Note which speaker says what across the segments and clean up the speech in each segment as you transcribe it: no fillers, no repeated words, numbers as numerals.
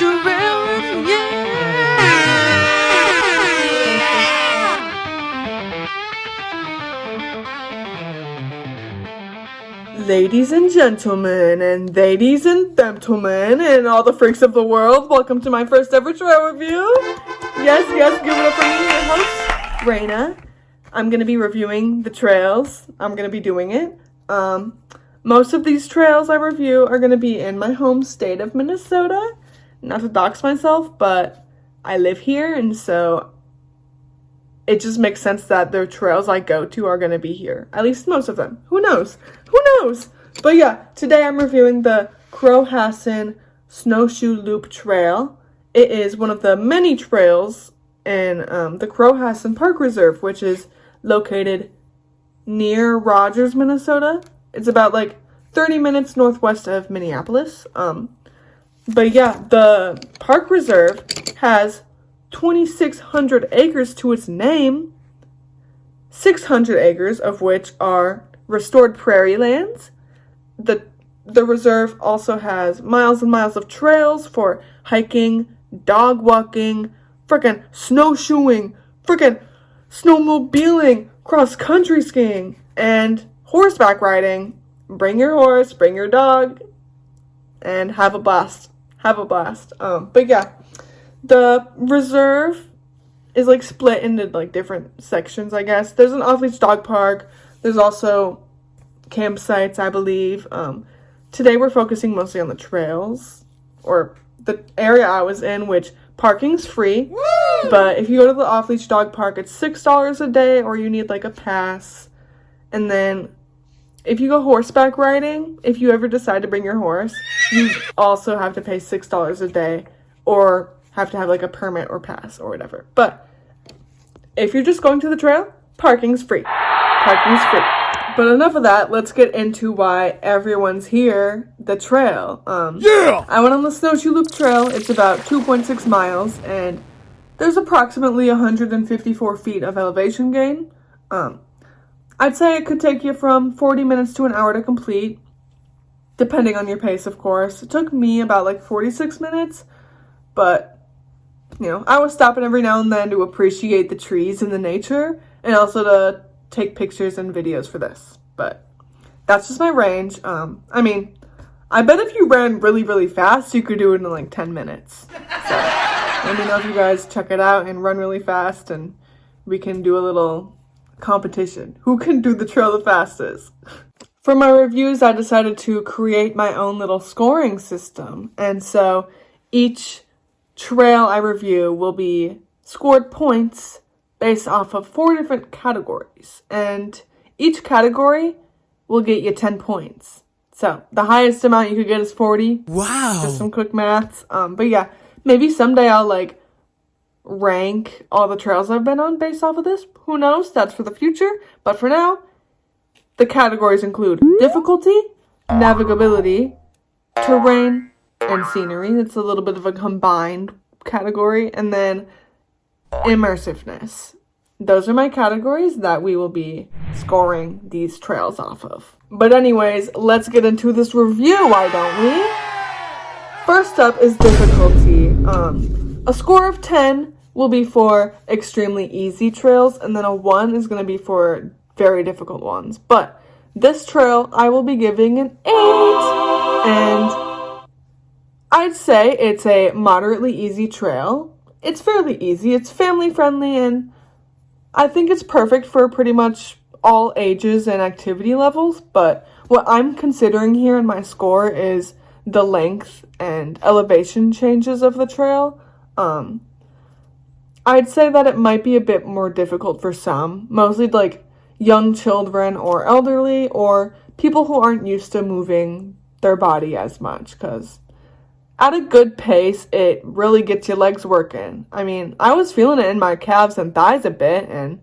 Speaker 1: trail review. Ladies and gentlemen, and ladies and gentlemen, and all the freaks of the world, welcome to my first ever trail review. Yes, give it up for me, your host, Raina. I'm going to be reviewing the trails. I'm going to be doing it. Most of these trails I review are going to be in my home state of Minnesota. Not to dox myself, but I live here, and so it just makes sense that the trails I go to are going to be here. At least most of them. Who knows? But yeah, today I'm reviewing the Crow-Hassan Snowshoe Loop Trail. It is one of the many trails in the Crow-Hassan Park Reserve, which is located near Rogers, Minnesota. It's about like 30 minutes northwest of Minneapolis. But yeah, the park reserve has 2,600 acres to its name, 600 acres of which are restored prairie lands. The reserve also has miles and miles of trails for hiking, dog walking, frickin' snowshoeing, frickin' snowmobiling, cross-country skiing, and horseback riding. Bring your horse, bring your dog, and have a blast. But yeah, the reserve is like split into like different sections, I guess. There's an off-leash dog park. There's also campsites, I believe. Today we're focusing mostly on the trails, or the area I was in, which parking's free. Woo! But if you go to the off-leash dog park, it's $6 a day, or you need like a pass. And then if you go horseback riding, if you ever decide to bring your horse, you also have to pay $6 a day, or have to have like a permit or pass or whatever. But if you're just going to the trail, parking's free. But enough of that, let's get into why everyone's here, the trail. I went on the Snowshoe Loop Trail. It's about 2.6 miles, and there's approximately 154 feet of elevation gain. I'd say it could take you from 40 minutes to an hour to complete, depending on your pace, of course. It took me about like 46 minutes, but, you know, I was stopping every now and then to appreciate the trees and the nature, and also to take pictures and videos for this. But that's just my range. I mean, I bet if you ran really, really fast, you could do it in like 10 minutes. So let me know if you guys check it out and run really fast, and we can do a little competition. Who can do the trail the fastest? For my reviews, I decided to create my own little scoring system. And so each trail I review will be scored points based off of 4 different categories. And each category will get you 10 points. So the highest amount you could get is 40.
Speaker 2: Wow.
Speaker 1: Just some quick maths. But yeah, maybe someday I'll like rank all the trails I've been on based off of this. Who knows? That's for the future. But for now, the categories include difficulty, navigability, terrain, and scenery. It's a little bit of a combined category. And then immersiveness. Those are my categories that we will be scoring these trails off of. But anyways, let's get into this review, why don't we? First up is difficulty. A score of 10 will be for extremely easy trails, and then a 1 is going to be for very difficult ones. But this trail, I will be giving an 8, and I'd say it's a moderately easy trail. It's fairly easy, it's family friendly, and I think it's perfect for pretty much all ages and activity levels. But what I'm considering here in my score is the length and elevation changes of the trail. I'd say that it might be a bit more difficult for some, mostly like young children or elderly or people who aren't used to moving their body as much, because at a good pace, it really gets your legs working. I mean, I was feeling it in my calves and thighs a bit, and,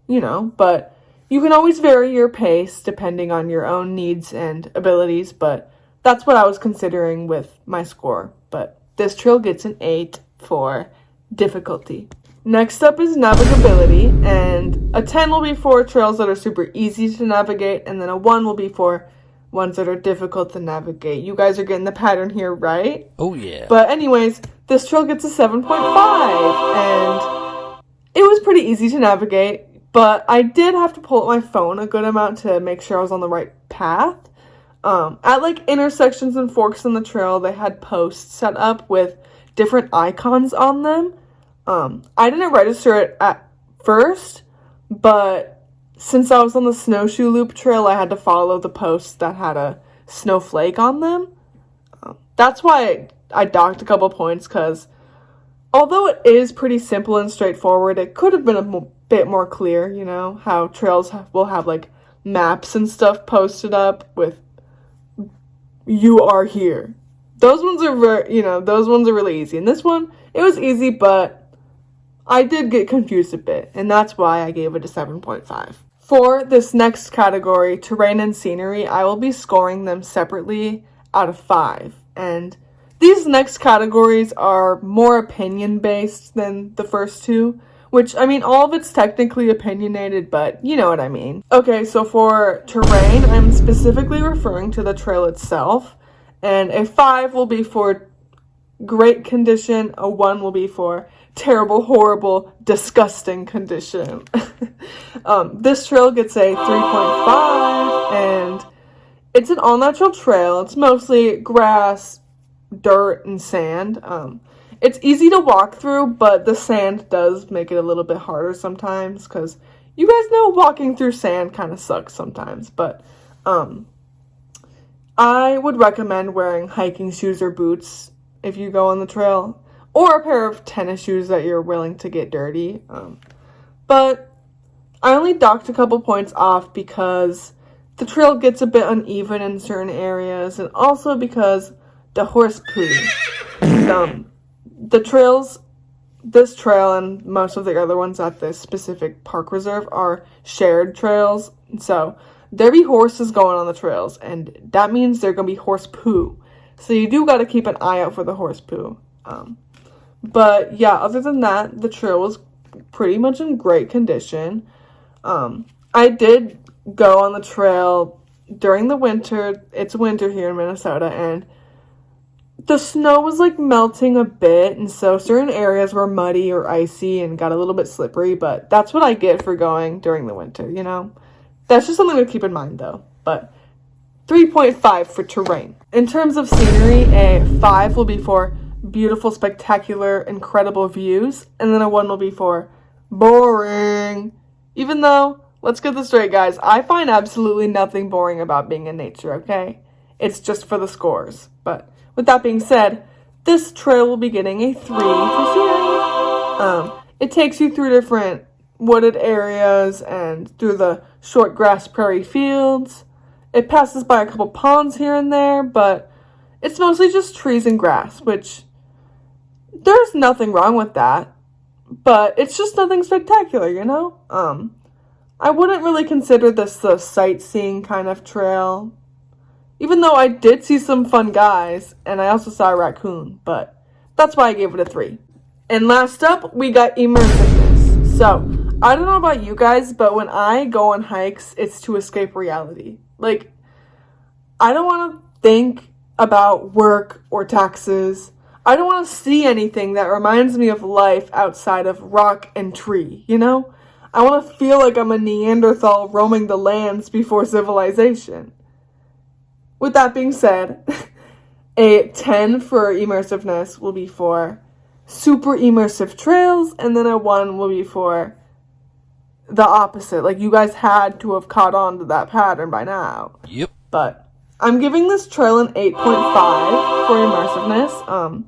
Speaker 1: you know, but you can always vary your pace depending on your own needs and abilities, but that's what I was considering with my score. But this trail gets an 8 for difficulty. Next up is navigability, and a 10 will be for trails that are super easy to navigate, and then a 1 will be for ones that are difficult to navigate. You guys are getting the pattern here, right?
Speaker 2: Oh, yeah.
Speaker 1: But anyways, this trail gets a 7.5, and it was pretty easy to navigate, but I did have to pull up my phone a good amount to make sure I was on the right path. At like intersections and forks in the trail, they had posts set up with different icons on them. I didn't register it at first, but since I was on the Snowshoe Loop trail, I had to follow the posts that had a snowflake on them. That's why I docked a couple points, because although it is pretty simple and straightforward, it could have been a bit more clear, you know, how trails will have like maps and stuff posted up with "you are here." Those ones are those ones are really easy. And this one, it was easy, but I did get confused a bit, and that's why I gave it a 7.5. For this next category, terrain and scenery, I will be scoring them separately out of 5. And these next categories are more opinion-based than the first two, which, I mean, all of it's technically opinionated, but you know what I mean. Okay, so for terrain, I'm specifically referring to the trail itself, and a 5 will be for great condition, a 1 will be for terrible, horrible, disgusting condition. This trail gets a 3.5, and it's an all-natural trail. It's mostly grass, dirt, and sand. It's easy to walk through, but the sand does make it a little bit harder sometimes, because you guys know walking through sand kind of sucks sometimes, but I would recommend wearing hiking shoes or boots if you go on the trail, or a pair of tennis shoes that you're willing to get dirty. But I only docked a couple points off because the trail gets a bit uneven in certain areas, and also because the horse poo. This trail and most of the other ones at this specific park reserve are shared trails, so there be horses going on the trails, and that means there gonna be horse poo. So you do gotta keep an eye out for the horse poo. But yeah, other than that, the trail was pretty much in great condition. I did go on the trail during the winter. It's winter here in Minnesota, and the snow was like melting a bit, and so certain areas were muddy or icy and got a little bit slippery, but that's what I get for going during the winter, you know? That's just something to keep in mind though. But 3.5 for terrain. In terms of scenery, a 5 will be for beautiful, spectacular, incredible views, and then a 1 will be for boring. Even though, let's get this straight, guys, I find absolutely nothing boring about being in nature, okay? It's just for the scores. But with that being said, this trail will be getting a 3 for scenery. It takes you through different wooded areas and through the short grass prairie fields. It passes by a couple ponds here and there, but it's mostly just trees and grass, which there's nothing wrong with that, but it's just nothing spectacular, you know? I wouldn't really consider this the sightseeing kind of trail, even though I did see some fun guys, and I also saw a raccoon, but that's why I gave it a 3. And last up, we got immersiveness. So, I don't know about you guys, but when I go on hikes, it's to escape reality. Like, I don't want to think about work or taxes. I don't want to see anything that reminds me of life outside of rock and tree, you know? I want to feel like I'm a Neanderthal roaming the lands before civilization. With that being said, a 10 for immersiveness will be for super immersive trails, and then a 1 will be for the opposite. Like, you guys had to have caught on to that pattern by now.
Speaker 2: Yep.
Speaker 1: But I'm giving this trail an 8.5 for immersiveness.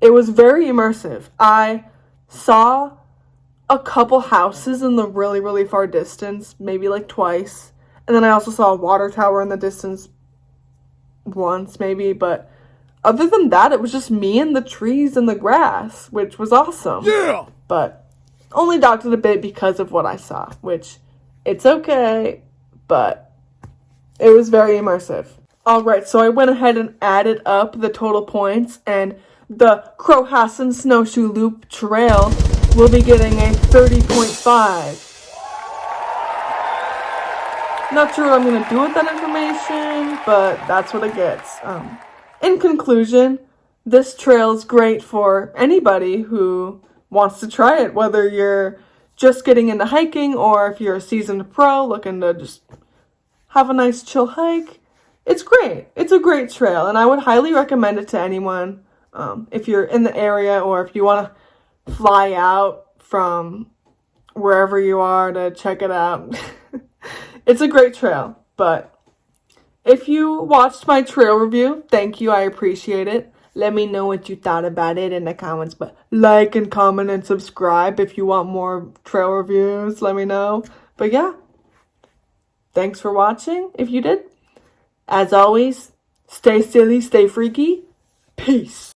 Speaker 1: It was very immersive. I saw a couple houses in the really, really far distance, maybe like twice. And then I also saw a water tower in the distance once, maybe. But other than that, it was just me and the trees and the grass, which was awesome.
Speaker 2: Yeah!
Speaker 1: But only docked it a bit because of what I saw, which it's okay, but it was very immersive. Alright, so I went ahead and added up the total points, and the Crow-Hassan Snowshoe Loop Trail will be getting a 30.5. Not sure what I'm going to do with that information, but that's what it gets. In conclusion, this trail is great for anybody who wants to try it, whether you're just getting into hiking or if you're a seasoned pro looking to just have a nice chill hike. It's great. It's a great trail, and I would highly recommend it to anyone if you're in the area or if you want to fly out from wherever you are to check it out. It's a great trail, but if you watched my trail review, thank you. I appreciate it. Let me know what you thought about it in the comments, but like and comment and subscribe if you want more trail reviews. Let me know. But yeah, thanks for watching if you did. As always, stay silly, stay freaky. Peace.